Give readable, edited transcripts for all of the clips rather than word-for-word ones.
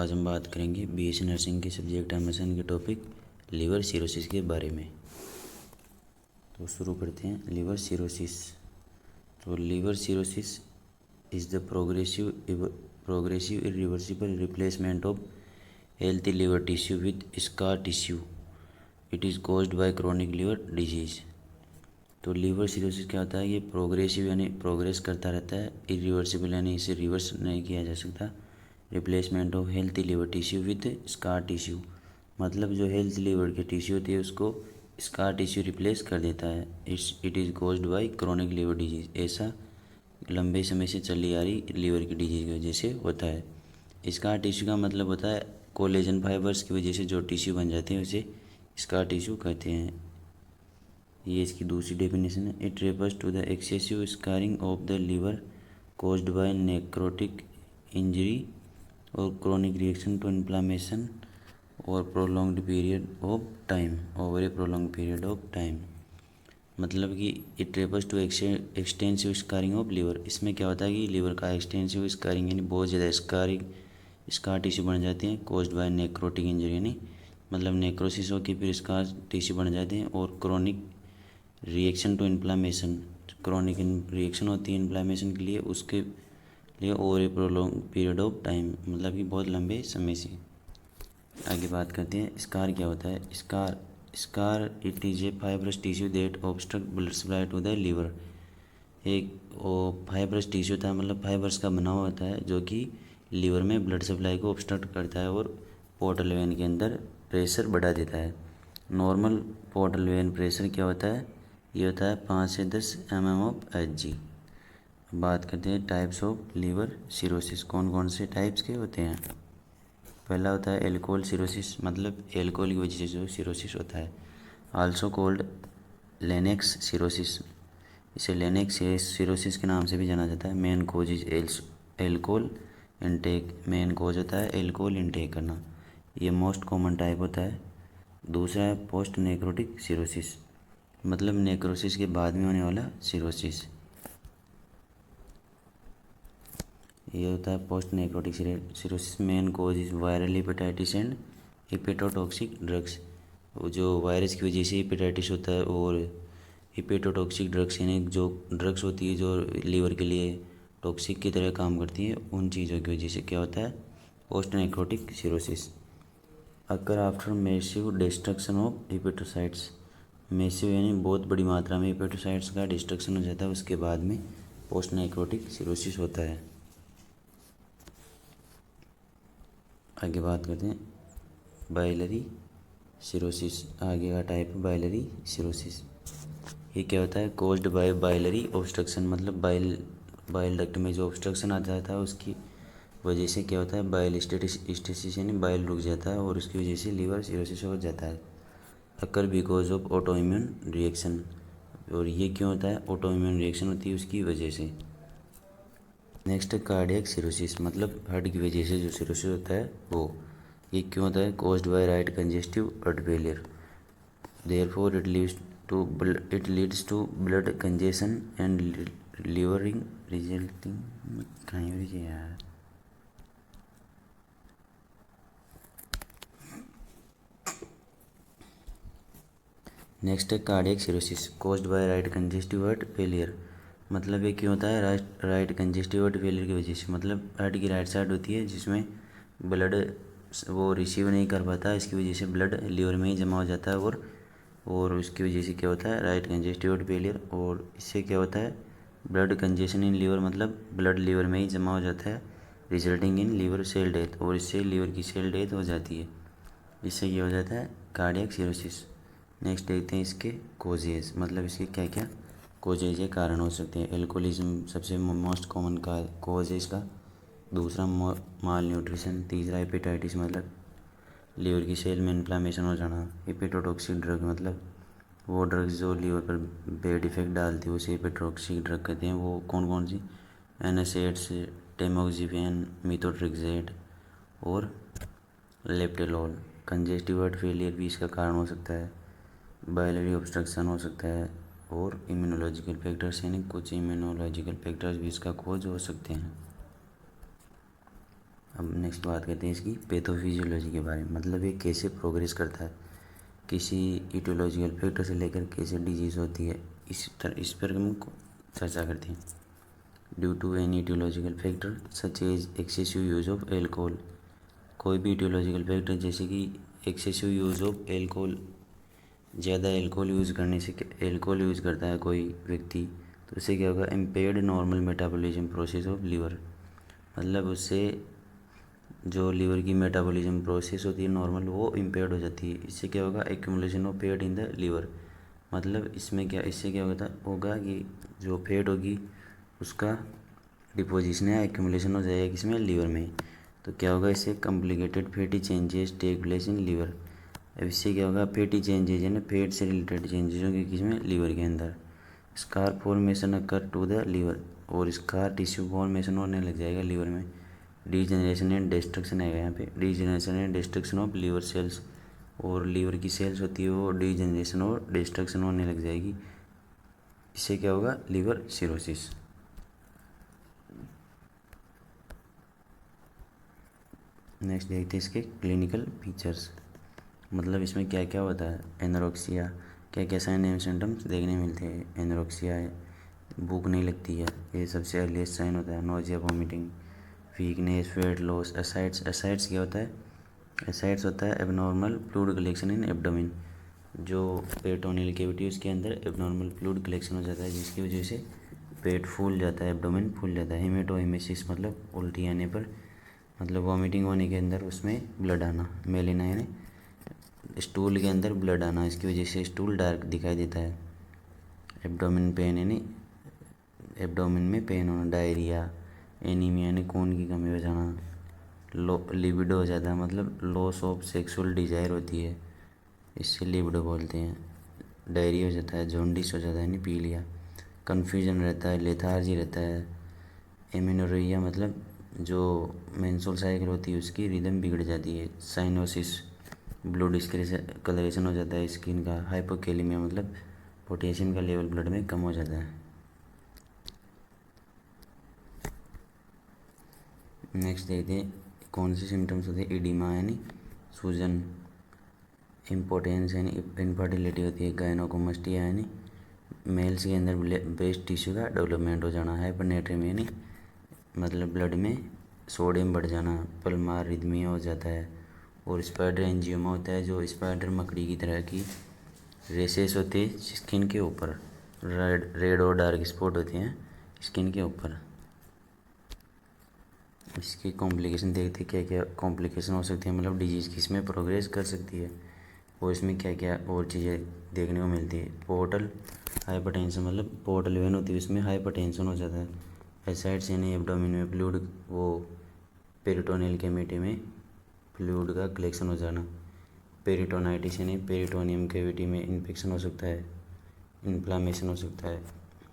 आज हम बात करेंगे बीएससी नर्सिंग के सब्जेक्ट एडमिशन के टॉपिक लीवर सिरोसिस के बारे में। तो शुरू करते हैं। Liver cirrhosis. तो liver cirrhosis is the progressive irreversible replacement of healthy liver tissue with scar tissue. It is caused by chronic liver disease. तो लीवर सिरोसिस क्या होता है? ये प्रोग्रेसिव यानी प्रोग्रेस करता रहता है, इरिवर्सिबल यानी इसे रिवर्स नहीं किया जा सकता। Replacement of healthy liver tissue with scar tissue, मतलब जो हेल्थ लिवर की टिश्यू होती है उसको स्कार टिश्यू रिप्लेस कर देता है। It is caused by chronic liver disease. ऐसा लंबे समय से चली आ रही लीवर की डिजीज़ की वजह से होता है। स्कार टिश्यू का मतलब होता है कोलेजन फाइबर्स की वजह से जो टिश्यू बन जाते हैं उसे स्कार टिश्यू कहते हैं। ये इसकी दूसरी डेफिनेशन है। It refers to the excessive scarring of the liver caused by necrotic injury और क्रोनिक रिएक्शन टू इन्फ्लामेशन और prolonged period of time over a prolonged period of time. मतलब कि it refers to extensive scarring of liver. इसमें क्या होता है कि liver का एक्सटेंसिव स्कारिंग यानी बहुत ज़्यादा स्कार टिश्यू बन जाते हैं। कॉज्ड बाय नेक्रोटिक इंजरी यानी मतलब नेक्रोसिस हो के फिर स्कार टिश्यू बन जाते हैं। और chronic reaction to inflammation, chronic reaction होती है इन्फ्लामेशन के लिए, उसके लिए over a prolonged period of time, मतलब कि बहुत लंबे समय से। आगे बात करते हैं स्कार क्या होता है। Scar it is a fibrous tissue that obstruct blood supply to the liver. एक फाइब्रस टिश्यू था, मतलब फाइबर्स का बना हुआ होता है जो कि लीवर में ब्लड सप्लाई को ऑब्स्ट्रक्ट करता है और पोर्टल वेन के अंदर प्रेशर बढ़ा देता है। नॉर्मल पोर्टल वेन प्रेशर क्या होता है? ये होता है 5 से 10 mm ऑफ Hg। बात करते हैं टाइप्स ऑफ लीवर सिरोसिस। कौन कौन से टाइप्स के होते हैं? पहला होता है एल्कोहल सिरोसिस, मतलब एल्कोहल की वजह से जो सिरोसिस होता है। आल्सो कोल्ड लेनेक्स सिरोसिस, इसे लेनेक्स सिरोसिस के नाम से भी जाना जाता है। Main cause is alcohol intake, main cause होता है एल्कोहल इनटेक करना। ये मोस्ट कॉमन टाइप होता है। दूसरा है पोस्ट नेक्रोटिक सिरोसिस, मतलब नेक्रोसिस के बाद में होने वाला सिरोसिस, ये होता है post necrotic cirrhosis. Main cause is viral hepatitis and hepatotoxic drugs. जो वायरस की वजह से हेपेटाइटिस होता है और हिपेटोटॉक्सिक ड्रग्स यानी जो ड्रग्स होती है जो लीवर के लिए टॉक्सिक की तरह काम करती है, उन चीज़ों की वजह से क्या होता है? Post necrotic cirrhosis. Occur after massive destruction of hepatocytes. Massive यानी बहुत बड़ी मात्रा में हिपेटोसाइट्स का डिस्ट्रक्शन हो जाता है, उसके बाद में पोस्ट नेक्रोटिक सिरोसिस होता है। आगे बात करते हैं बाइलरी सिरोसिस। आगे का टाइप है बाइलरी सिरोसिस। ये क्या होता है? कॉज्ड बाय बाइलरी ऑब्स्ट्रक्शन, मतलब बाइल डक्ट में जो ऑब्स्ट्रक्शन आ जाता है उसकी वजह से क्या होता है? बाइल स्टेसिस यानी बाइल रुक जाता है और उसकी वजह से लीवर सिरोसिस हो जाता है। Occur because of autoimmune reaction, और ये क्यों होता है? ऑटो इम्यून रिएक्शन होती है उसकी वजह से। नेक्स्ट कार्डियक सिरोसिस, मतलब हार्ट की वजह से जो सिरोसिस होता है वो। ये क्यों होता है? Caused by right congestive heart failure, therefore it leads to blood congestion and लिवरिंग रिजल्टिंग कहीं भी यार। नेक्स्ट है cardiac cirrhosis, caused by right congestive heart failure. मतलब ये क्यों होता है? राइट कंजेस्टिव हार्ट फेलियर की वजह से, मतलब हार्ट की राइट साइड होती है जिसमें ब्लड वो रिसीव नहीं कर पाता, इसकी वजह से ब्लड लीवर में ही जमा हो जाता है और उसकी वजह से क्या होता है? Right congestive heart failure. और इससे क्या होता है? ब्लड कंजेशन इन लीवर, मतलब ब्लड लीवर में ही जमा हो जाता है, resulting in liver cell death, और इससे लीवर की सेल डेथ हो जाती है। इससे क्या हो जाता है? Cardiac cirrhosis. नेक्स्ट देखते हैं इसके कोजेज, मतलब इसके क्या क्या कोजेज या कारण हो सकते हैं। एल्कोहलिज्म सबसे मोस्ट कॉमन का कोज है इसका। दूसरा माल न्यूट्रिशन। तीसरा हेपेटाइटिस, मतलब लीवर की सेल में इन्फ्लामेशन हो जाना। हेपेटोटॉक्सिक ड्रग, मतलब वो ड्रग्स जो लीवर पर बैड इफेक्ट डालती है उसे हेपेटोटॉक्सिक ड्रग कहते हैं। वो कौन कौन सी? एनएसएड्स, टेमोक्सिफेन, मीथोट्रेक्सेट और लेप्टेलॉल। कंजेस्टिव हार्ट फेलियर भी इसका कारण हो सकता है। बाइलरी ऑब्स्ट्रक्शन हो सकता है और इम्यूनोलॉजिकल फैक्टर्स यानी कुछ इम्यूनोलॉजिकल फैक्टर्स भी इसका खोज हो सकते हैं। अब नेक्स्ट बात करते हैं इसकी पैथोफिजियोलॉजी के बारे में, मतलब ये कैसे प्रोग्रेस करता है, किसी इटियोलॉजिकल फैक्टर से लेकर कैसे डिजीज़ होती है, इस पर हम चर्चा करते हैं। Due to any aetiological factor such as excessive use of alcohol, कोई भी इटियोलॉजिकल फैक्टर जैसे कि एक्सेसिव यूज़ ऑफ एल्कोहल, ज़्यादा एल्कोहल यूज़ करने से, एल्कोहल यूज़ करता है कोई व्यक्ति तो उससे क्या होगा, impaired normal metabolism process of liver, मतलब उससे जो लीवर की मेटाबॉलिज्म प्रोसेस होती है नॉर्मल वो इम्पेयर्ड हो जाती है। इससे क्या होगा, accumulation of fat in the liver, मतलब इसमें क्या, इससे क्या होगा कि जो फैट होगी उसका डिपोजिशन या एक्यूमुलेशन हो जाएगा किसमें, लीवर में। तो क्या होगा, इससे complicated fatty changes take place in liver. अब इससे क्या होगा, फैटी चेंजेज है ना, फैट से रिलेटेड चेंजेस होंगे किसमें, लीवर के अंदर। Scar formation occur to the liver, और स्कार टिश्यू फॉर्मेशन होने लग जाएगा लीवर में। डीजनरेशन एंड डिस्ट्रक्शन आएगा यहाँ पे, degeneration and destruction of liver cells, और लीवर की सेल्स होती है वो डीजनरेशन और डिस्ट्रक्शन होने लग जाएगी। इससे क्या होगा, लीवर सिरोसिस। नेक्स्ट देखते हैं इसके क्लिनिकल फीचर्स, मतलब इसमें क्या क्या होता है। एनोरेक्सिया, क्या क्या साइन एंड सिम्टम्स देखने मिलते हैं। एनोरेक्सिया है, भूख नहीं लगती है, ये सबसे अर्लीस्ट साइन होता है। Nausea, vomiting, weakness, weight loss. Ascites, ascites क्या होता है, एसाइड्स होता है abnormal fluid collection in abdomen, जो पेरिटोनियल कैविटी उसके अंदर एबनॉर्मल फ्लूइड कलेक्शन हो जाता है जिसकी वजह से पेट फूल जाता है, एब्डोमेन फूल जाता है। हेमेटोहेमेसिस मतलब उल्टी आने पर, मतलब वॉमिटिंग होने के अंदर उसमें ब्लड आना। मेलिना यानी स्टूल के अंदर ब्लड आना, इसकी वजह से स्टूल डार्क दिखाई देता है। एब्डोमेन पेन यानी एब्डोमेन में पेन होना। डायरिया, एनीमिया यानी खून की कमी हो जाना। लिबिडो हो जाता है, मतलब लॉस ऑफ सेक्सुअल डिजायर होती है, इससे लिबिडो बोलते हैं। डायरिया हो जाता है, जॉन्डिस हो जाता है यानी पीलिया। कन्फ्यूजन रहता है, लेथार्जी रहता है। एमिनोरिया मतलब जो मेंस्ट्रुअल साइकिल होती है उसकी रिदम बिगड़ जाती है। साइनोसिस, ब्लड डिस्कलरेशन हो जाता है स्किन का। हाइपोकैलेमिया मतलब पोटेशियम का लेवल ब्लड में कम हो जाता है। नेक्स्ट देखते हैं कौन से सिम्टम्स होते हैं। इडिमा यानी सूजन। इम्पोर्टेंस यानी इनफर्टिलिटी होती है। गायनोकोमस्टिया यानी मेल्स के अंदर ब्रेस्ट टिश्यू का डेवलपमेंट हो जाना। हाइपरनेट्रेमिया यानी मतलब ब्लड में सोडियम बढ़ जाना। पल्मार रिदमिया हो जाता है। और स्पाइडर एंजियोमा होता है, जो स्पाइडर मकड़ी की तरह की रेसेस होती है स्किन के ऊपर। रेड और डार्क स्पॉट होते हैं स्किन के ऊपर। इसकी कॉम्प्लिकेशन देखते हैं, क्या क्या कॉम्प्लिकेशन हो सकती है, मतलब डिजीज़ किस में प्रोग्रेस कर सकती है और इसमें क्या क्या और चीज़ें देखने को मिलती है। पोर्टल हाइपरटेंशन, मतलब पोर्टल वेन होती है उसमें हाइपरटेंशन हो जाता है। एसाइड्स यानी एब्डोमेन में फ्लूइड, वो पेरिटोनियल कैविटी में फ्लूइड का कलेक्शन हो जाना। पेरिटोनाइटिस यानी पेरिटोनियम कैविटी में इन्फेक्शन हो सकता है, इन्फ्लामेशन हो सकता है।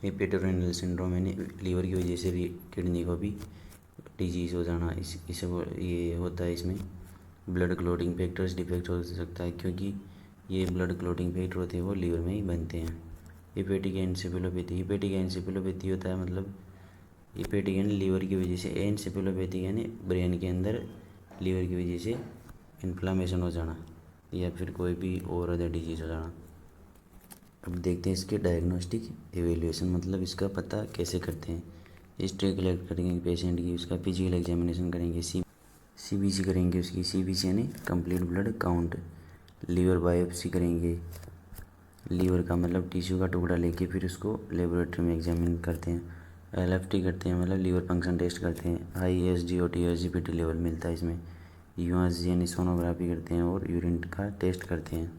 हेपेटोरेनल सिंड्रोम यानी लीवर की वजह से किडनी को भी डिजीज़ हो जाना, इसे ये होता है। इसमें ब्लड क्लोटिंग फैक्टर्स डिफेक्ट हो सकता है, क्योंकि ये ब्लड क्लोटिंग फैक्टर होते हैं वो लीवर में ही बनते हैं। हिपेटिक एनसेफेलोपैथी, हिपेटिक एनसेफेलोपैथी होता है मतलब हिपेटिक यानी लीवर की वजह से, एनसेफेलोपैथी यानी ब्रेन के अंदर लीवर की वजह से इन्फ्लामेशन हो जाना या फिर कोई भी और अदर डिजीज़ हो जाना। अब देखते हैं इसके डायग्नोस्टिक एवेल्यूएशन, मतलब इसका पता कैसे करते हैं। हिस्ट्री कलेक्ट करेंगे पेशेंट की, उसका फिजिकल एग्जामिनेशन करेंगे, सीबीसी करेंगे उसकी। सीबीसी यानी complete blood count. Liver biopsy करेंगे, लीवर का मतलब टिश्यू का टुकड़ा लेके फिर उसको लेबोरेटरी में एग्जामिन करते हैं। एलएफटी करते हैं, मतलब लीवर फंक्शन टेस्ट करते हैं। हाई एसजीओटी एसजीपीटी लेवल मिलता है इसमें। यूएसजी यानी सोनोग्राफी करते हैं और यूरिन का टेस्ट करते हैं।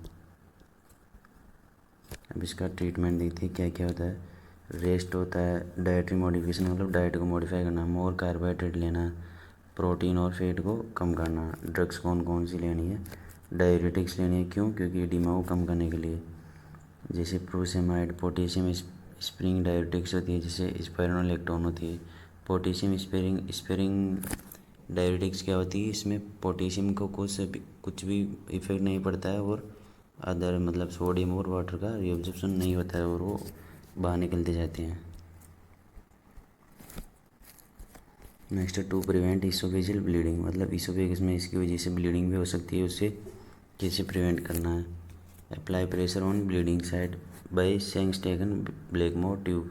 अब इसका ट्रीटमेंट देखते हैं क्या क्या होता है। रेस्ट होता है, डाइटरी मॉडिफिकेशन मतलब डाइट को मॉडिफाई करना, मोर कार्बोहाइड्रेट लेना, प्रोटीन और फैट को कम करना। ड्रग्स कौन कौन सी लेनी है, डायरेटिक्स लेनी है, क्यों, क्योंकि एडिमा को कम करने के लिए, जैसे प्रोसेमाइड। पोटेशियम स्प्रिंग डायरेटिक्स होती है, जैसे स्पाइरोलेक्टोन होती है। पोटेशियम स्पेरिंग डायरेटिक्स क्या होती है, इसमें पोटेशियम को कुछ भी इफेक्ट नहीं पड़ता है और अदर मतलब सोडियम और वाटर का रिअब्जॉर्प्शन नहीं होता है और वो बाहर निकलते जाते हैं। Next to prevent oesophageal bleeding, मतलब इसोफेगस में इसकी वजह से ब्लीडिंग भी हो सकती है, उससे कैसे प्रिवेंट करना है। Apply pressure on bleeding side by Sengstaken Blakemore tube.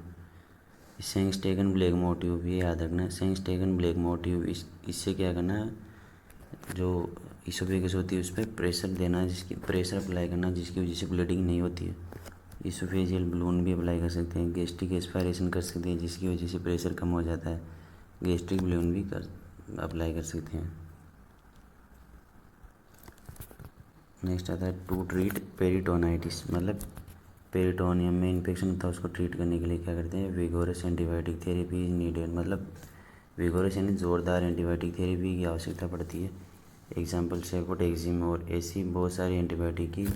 Sengstaken Blakemore tube ये याद रखना, सेंगस्टेगन ब्लैकमोर ट्यूब इससे क्या करना है, जो इसोफेगस होती है उस पर प्रेशर देना, जिसकी प्रेशर अप्लाई करना जिसकी वजह से ब्लीडिंग नहीं होती है। इसोफेजियल बलून भी अप्लाई कर सकते हैं, गैस्ट्रिक एस्पायरेशन कर सकते हैं जिसकी वजह से प्रेशर कम हो जाता है, गैस्ट्रिक बलून भी अप्लाई कर सकते हैं। नेक्स्ट आता है टू ट्रीट पेरिटोनाइटिस, मतलब पेरिटोनियम में इन्फेक्शन होता है उसको ट्रीट करने के लिए क्या करते हैं, vigorous antibiotic therapy is needed, मतलब विगोरस यानी ज़ोरदार एंटीबायोटिक थेरेपी की आवश्यकता पड़ती है। एग्जाम्पल सेफोटेक्सिम और ऐसी बहुत सारी एंटीबायोटिक की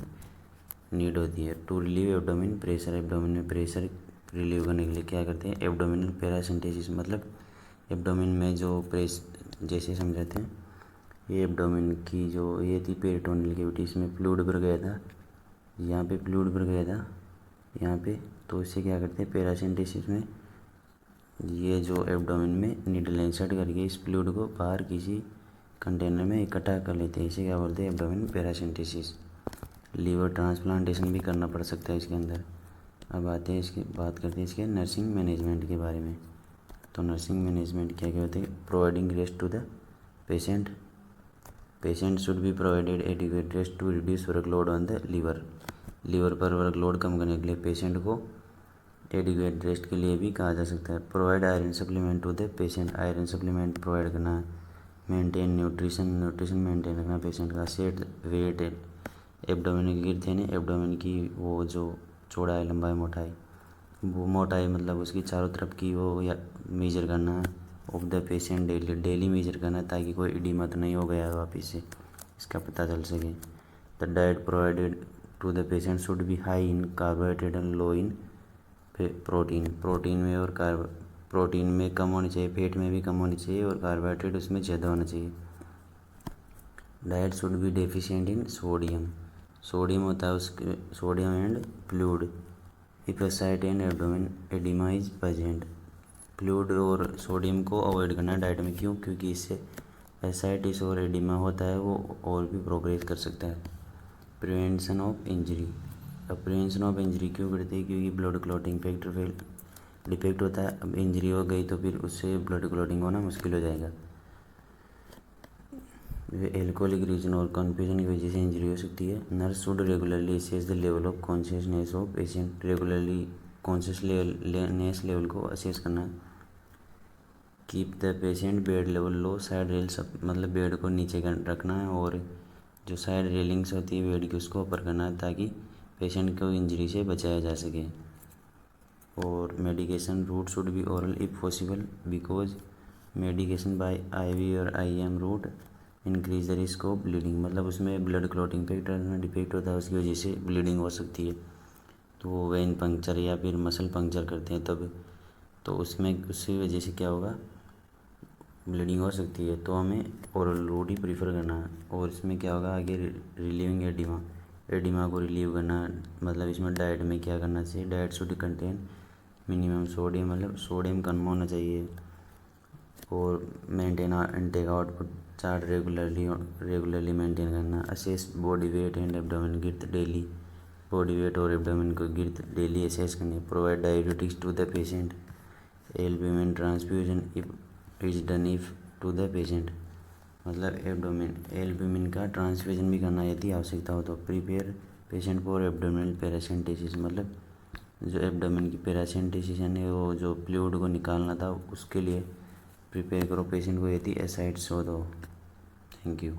नीड होती है। To relieve abdomen pressure, abdomen में प्रेशर रिलीव करने के लिए क्या करते हैं, एब्डोमिनल पैरासिंथेसिस, मतलब एब्डोमिन में जो जैसे समझाते हैं, ये एब्डोमिन की जो ये थी पेरिटोनियल कैविटी, इसमें फ्लूइड भर गया था, यहाँ पे फ्लूइड भर गया था यहाँ पे, तो इससे क्या करते हैं पैरासिंथेसिस में ये जो एब्डोमिन में नीडल इंसर्ट करके इस फ्लूइड को बाहर किसी कंटेनर में इकट्ठा कर लेते हैं, इसे क्या बोलते हैं, एब्डोमिन पैरासिंथेसिस। लीवर ट्रांसप्लांटेशन भी करना पड़ सकता है इसके अंदर। अब आते हैं इसके बात करते हैं इसके नर्सिंग मैनेजमेंट के बारे में। तो नर्सिंग मैनेजमेंट क्या क्या होते हैं, providing rest to the patient, patient should be provided adequate rest to reduce workload on the liver, liver पर वर्कलोड कम करने के लिए पेशेंट को एडिक्वेट रेस्ट के लिए भी कहा जा सकता है। Provide iron supplement to the patient, iron supplement provide करना है। मेंटेन न्यूट्रिशन मेंटेन रखना पेशेंट का। सेट वेट एब्डोमिन की गिरते हैं, एब्डोमिन की वो जो चौड़ाई लंबाई मोटाई, वो मोटाई मतलब उसकी चारों तरफ की वो या मेजर करना है। Of the patient daily measure करना है ताकि कोई इडीमा तो नहीं हो गया है वापस से, इसका पता चल सके। The diet provided to the patient should be high in carbohydrate and low in protein, protein में कम होनी चाहिए, फैट में भी कम होनी चाहिए और कार्बोहाइड्रेट उसमें ज़्यादा होना चाहिए। Diet should be deficient in sodium, sodium होता है उसके sodium and fluid. If ascites and abdomen oedema is present, fluid और सोडियम को अवॉइड करना है डाइट में, क्यों, क्योंकि इससे एसाइटिस और एडिमा होता है वो और भी प्रोग्रेस कर सकता है। प्रिवेंशन ऑफ इंजरी, अब प्रिवेंशन ऑफ इंजरी क्यों करते हैं, क्योंकि ब्लड क्लॉटिंग फैक्टर डिफेक्ट होता है। अब इंजरी हो गई तो फिर उससे ब्लड क्लॉटिंग होना मुश्किल हो जाएगा। एल्कोहलिक रीजन और कन्फ्यूजन की वजह से इंजरी हो सकती है। Nurse should regularly assess the level of consciousness of patient, regularly consciousness level को असेस करना। Keep the patient bed level low, side rails मतलब बेड को नीचे रखना है और जो साइड रेलिंग्स होती है बेड की उसको ऊपर करना है ताकि पेशेंट को इंजरी से बचाया जा सके। और medication route should be oral if possible because medication by IV और IM route increase the risk of bleeding, मतलब उसमें ब्लड क्लॉटिंग फैक्टर में डिफेक्ट होता है, उसकी वजह से ब्लीडिंग हो सकती है। तो वो वेन पंक्चर या फिर मसल पंक्चर करते हैं तब, तो उसमें उसकी वजह से क्या होगा, ब्लीडिंग हो सकती है। तो हमें ओरल रूट ही प्रीफर करना है। और इसमें क्या होगा आगे, रिलीविंग एडिमा, एडिमा को रिलीव करना, मतलब इसमें डाइट में क्या करना चाहिए, diet should contain minimum sodium, मतलब सोडियम कम होना चाहिए। और maintain intake output chart regularly maintain करना। Assess body weight and abdomen girth daily, body weight और एब्डोमेन को गिर्थ डेली असेस करनी। Provide diabetics to the patient, albumin transfusion if is done if to the patient, मतलब albumin का transfusion भी करना यदि आवश्यकता हो तो। प्रिपेयर पेशेंट फॉर एब्डोमिनल पैरासिंथेसिस, मतलब जो एब्डोमेन की पैरासिंथेसिस यानी वो जो फ्लूइड को निकालना था उसके लिए प्रिपेयर करो पेशेंट को यदि एसाइड्स हो तो। Thank you.